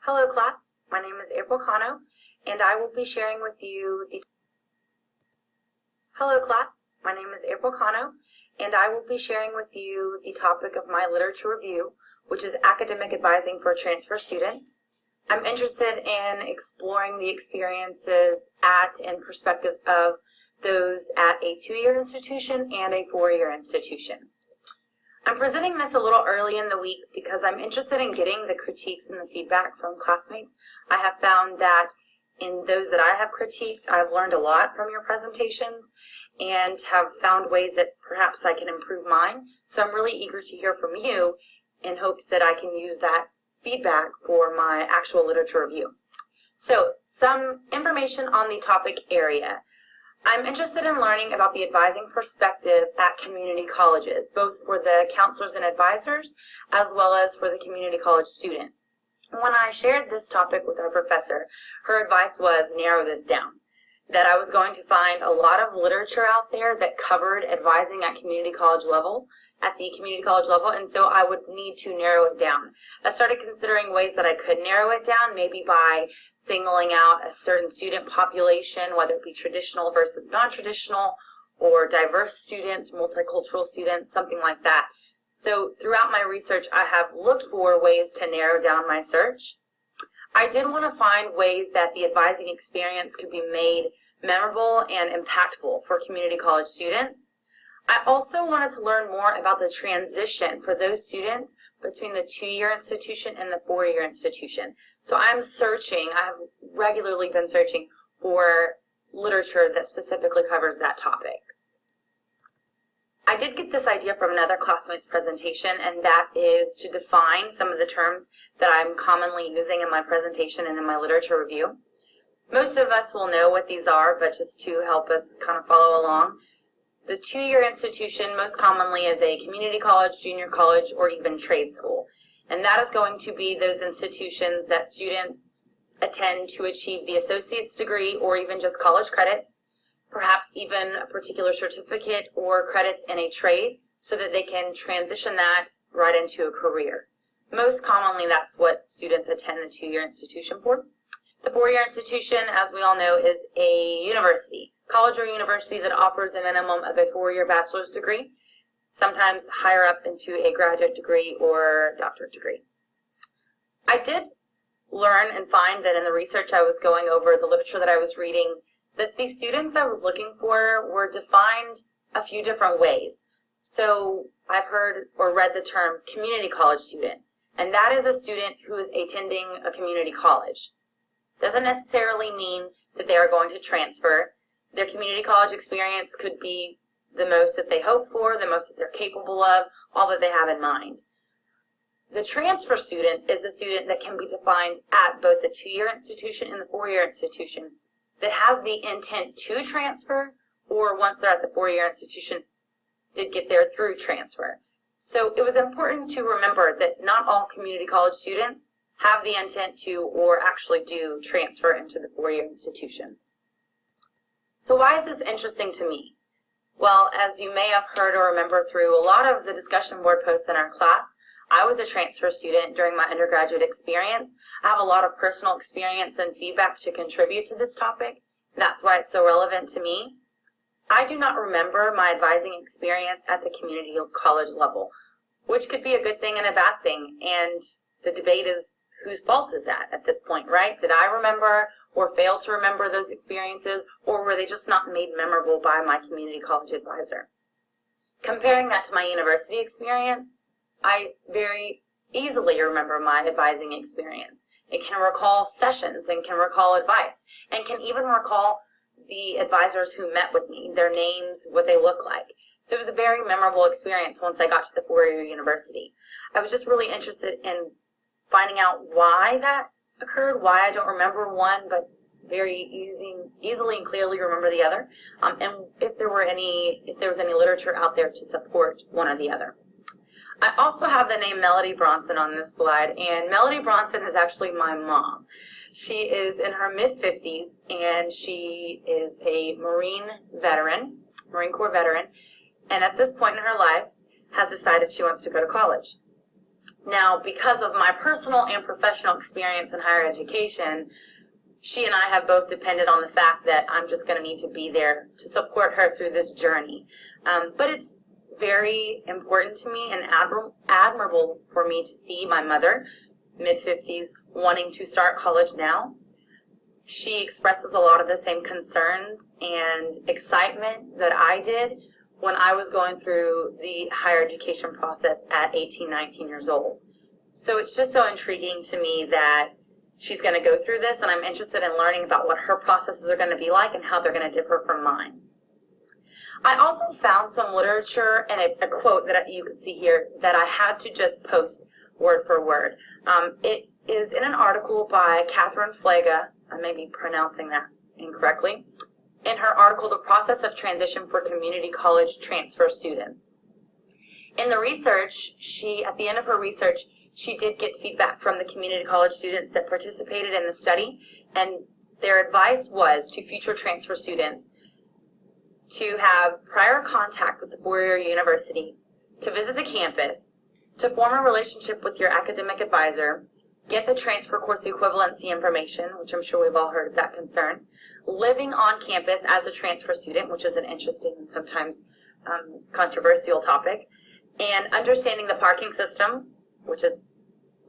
Hello class, my name is April Cano, and I will be sharing with you the topic of my literature review, which is academic advising for transfer students. I'm interested in exploring the experiences at and perspectives of those at a 2-year institution and a 4-year institution. I'm presenting this a little early in the week because I'm interested in getting the critiques and the feedback from classmates. I have found that in those that I have critiqued, I've learned a lot from your presentations and have found ways that perhaps I can improve mine. So I'm really eager to hear from you in hopes that I can use that feedback for my actual literature review. So some information on the topic area. I'm interested in learning about the advising perspective at community colleges, both for the counselors and advisors, as well as for the community college student. When I shared this topic with our professor, her advice was narrow this down, that I was going to find a lot of literature out there that covered advising at the community college level, and so I would need to narrow it down. I started considering ways that I could narrow it down, maybe by singling out a certain student population, whether it be traditional versus non-traditional, or diverse students, multicultural students, something like that. So throughout my research, I have looked for ways to narrow down my search. I did want to find ways that the advising experience could be made memorable and impactful for community college students. I also wanted to learn more about the transition for those students between the 2-year institution and the 4-year institution. So I have regularly been searching for literature that specifically covers that topic. I did get this idea from another classmate's presentation, and that is to define some of the terms that I'm commonly using in my presentation and in my literature review. Most of us will know what these are, but just to help us kind of follow along. The 2-year institution most commonly is a community college, junior college, or even trade school. And that is going to be those institutions that students attend to achieve the associate's degree or even just college credits, perhaps even a particular certificate or credits in a trade so that they can transition that right into a career. Most commonly, that's what students attend the 2-year institution for. The 4-year institution, as we all know, is a university, college or university that offers a minimum of a 4-year bachelor's degree, sometimes higher up into a graduate degree or doctorate degree. I did learn and find that in the research I was going over, the literature that I was reading, that the students I was looking for were defined a few different ways. So I've heard or read the term community college student, and that is a student who is attending a community college. Doesn't necessarily mean that they are going to transfer. Their community college experience could be the most that they hope for, the most that they're capable of, all that they have in mind. The transfer student is the student that can be defined at both the 2-year institution and the 4-year institution that has the intent to transfer, or once they're at the 4-year institution, did get there through transfer. So it was important to remember that not all community college students have the intent to or actually do transfer into the 4-year institution. So why is this interesting to me? Well, as you may have heard or remember through a lot of the discussion board posts in our class, I was a transfer student during my undergraduate experience. I have a lot of personal experience and feedback to contribute to this topic. That's why it's so relevant to me. I do not remember my advising experience at the community college level, which could be a good thing and a bad thing, and the debate is whose fault is that at this point, right? Did I remember or fail to remember those experiences, or were they just not made memorable by my community college advisor? Comparing that to my university experience, I very easily remember my advising experience. It can recall sessions and can recall advice and can even recall the advisors who met with me, their names, what they look like. So it was a very memorable experience once I got to the 4-year university. I was just really interested in finding out why that occurred, why I don't remember one, but very easily and clearly remember the other, and if there was any literature out there to support one or the other. I also have the name Melody Bronson on this slide, and Melody Bronson is actually my mom. She is in her mid-50s, and she is a Marine Corps veteran, and at this point in her life has decided she wants to go to college. Now, because of my personal and professional experience in higher education, she and I have both depended on the fact that I'm just going to need to be there to support her through this journey. But it's very important to me and admirable for me to see my mother, mid-50s, wanting to start college now. She expresses a lot of the same concerns and excitement that I did when I was going through the higher education process at 18, 19 years old. So it's just so intriguing to me that she's going to go through this, and I'm interested in learning about what her processes are going to be like and how they're going to differ from mine. I also found some literature and a quote that you can see here that I had to just post word for word. It is in an article by Catherine Flaga. I may be pronouncing that incorrectly. In her article, The Process of Transition for Community College Transfer Students. In the research, at the end of her research, she did get feedback from the community college students that participated in the study, and their advice was to future transfer students to have prior contact with the four-year university, to visit the campus, to form a relationship with your academic advisor, get the transfer course equivalency information, which I'm sure we've all heard of that concern, living on campus as a transfer student, which is an interesting and sometimes controversial topic, and understanding the parking system, which is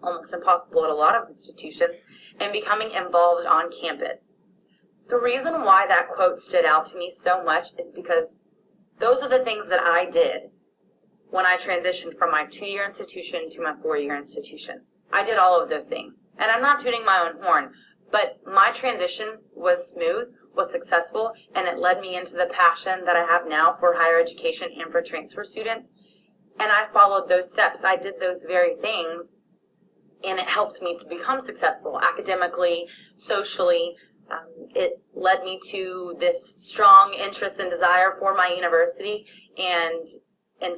almost impossible at a lot of institutions, and becoming involved on campus. The reason why that quote stood out to me so much is because those are the things that I did when I transitioned from my 2-year institution to my 4-year institution. I did all of those things. And I'm not tooting my own horn, but my transition was smooth, was successful, and it led me into the passion that I have now for higher education and for transfer students. And I followed those steps. I did those very things, and it helped me to become successful academically, socially. It led me to this strong interest and desire for my university, and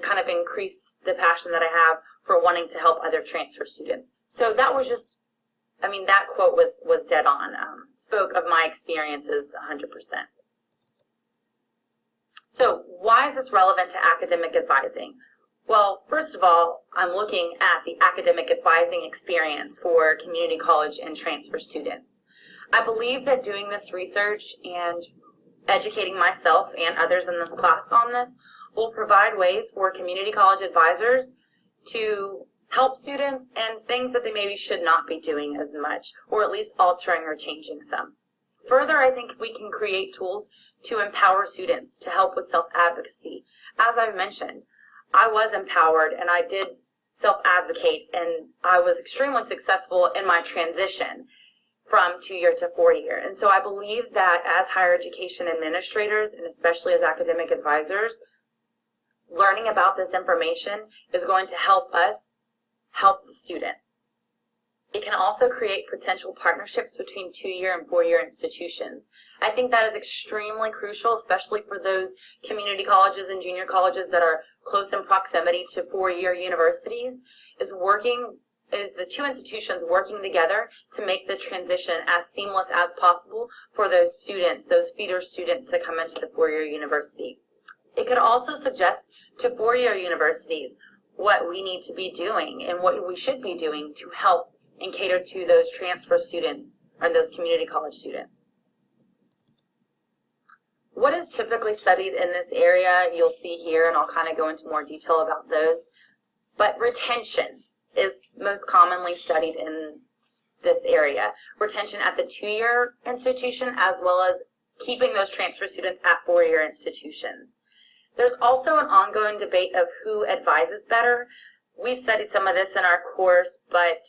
kind of increased the passion that I have for wanting to help other transfer students. So that was just, that quote was dead on. Spoke of my experiences 100%. So why is this relevant to academic advising? Well, first of all, I'm looking at the academic advising experience for community college and transfer students. I believe that doing this research and educating myself and others in this class on this will provide ways for community college advisors to help students and things that they maybe should not be doing as much, or at least altering or changing some. Further, I think we can create tools to empower students to help with self-advocacy. As I've mentioned, I was empowered and I did self-advocate, and I was extremely successful in my transition from 2-year to 4-year. And so I believe that as higher education administrators, and especially as academic advisors, learning about this information is going to help us help the students. It can also create potential partnerships between 2-year and 4-year institutions. I think that is extremely crucial, especially for those community colleges and junior colleges that are close in proximity to 4-year universities, is the two institutions working together to make the transition as seamless as possible for those students, those feeder students that come into the 4-year university. It could also suggest to 4-year universities what we need to be doing and what we should be doing to help and cater to those transfer students or those community college students. What is typically studied in this area, you'll see here, and I'll kind of go into more detail about those. But retention is most commonly studied in this area. Retention at the 2-year institution, as well as keeping those transfer students at 4-year institutions. There's also an ongoing debate of who advises better. We've studied some of this in our course, but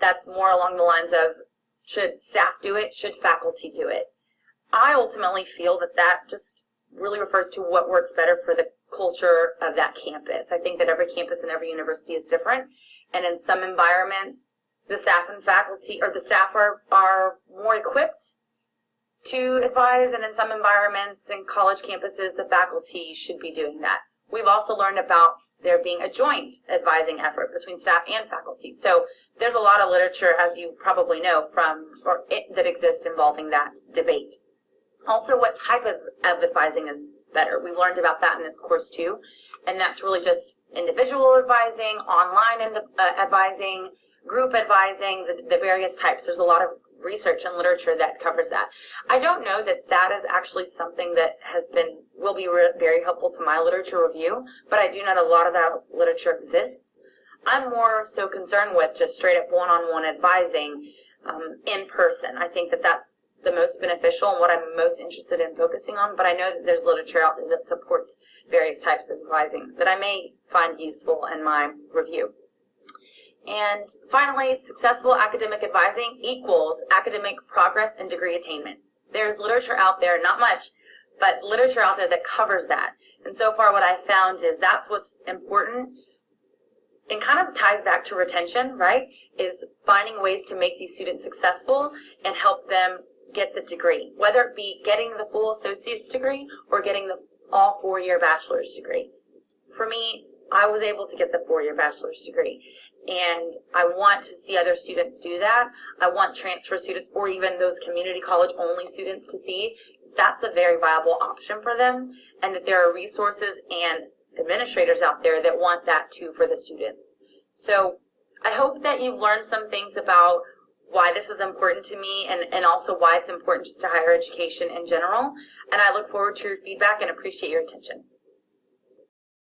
that's more along the lines of, should staff do it? Should faculty do it? I ultimately feel that that just really refers to what works better for the culture of that campus. I think that every campus and every university is different, and in some environments, the staff and faculty, or the staff are more equipped to advise, and in some environments and college campuses, the faculty should be doing that. We've also learned about there being a joint advising effort between staff and faculty. So there's a lot of literature, as you probably know, that exists involving that debate. Also, what type of advising is better? We've learned about that in this course too. and that's really just individual advising, online advising, group advising, the various types. There's a lot of research and literature that covers that. I don't know that that is actually something that will be very helpful to my literature review, but I do know that a lot of that literature exists. I'm more so concerned with just straight up one-on-one advising in person. I think that that's the most beneficial and what I'm most interested in focusing on, but I know that there's literature out there that supports various types of advising that I may find useful in my review. And finally, successful academic advising equals academic progress and degree attainment. There's literature out there, not much, but literature out there that covers that. And so far what I found is that's what's important, and kind of ties back to retention, right? Is finding ways to make these students successful and help them get the degree, whether it be getting the full associate's degree or getting the all 4-year bachelor's degree. For me, I was able to get the 4-year bachelor's degree, and I want to see other students do that. I want transfer students or even those community college only students to see that's a very viable option for them, and that there are resources and administrators out there that want that too for the students. So I hope that you've learned some things about why this is important to me, and also why it's important just to higher education in general. And I look forward to your feedback and appreciate your attention.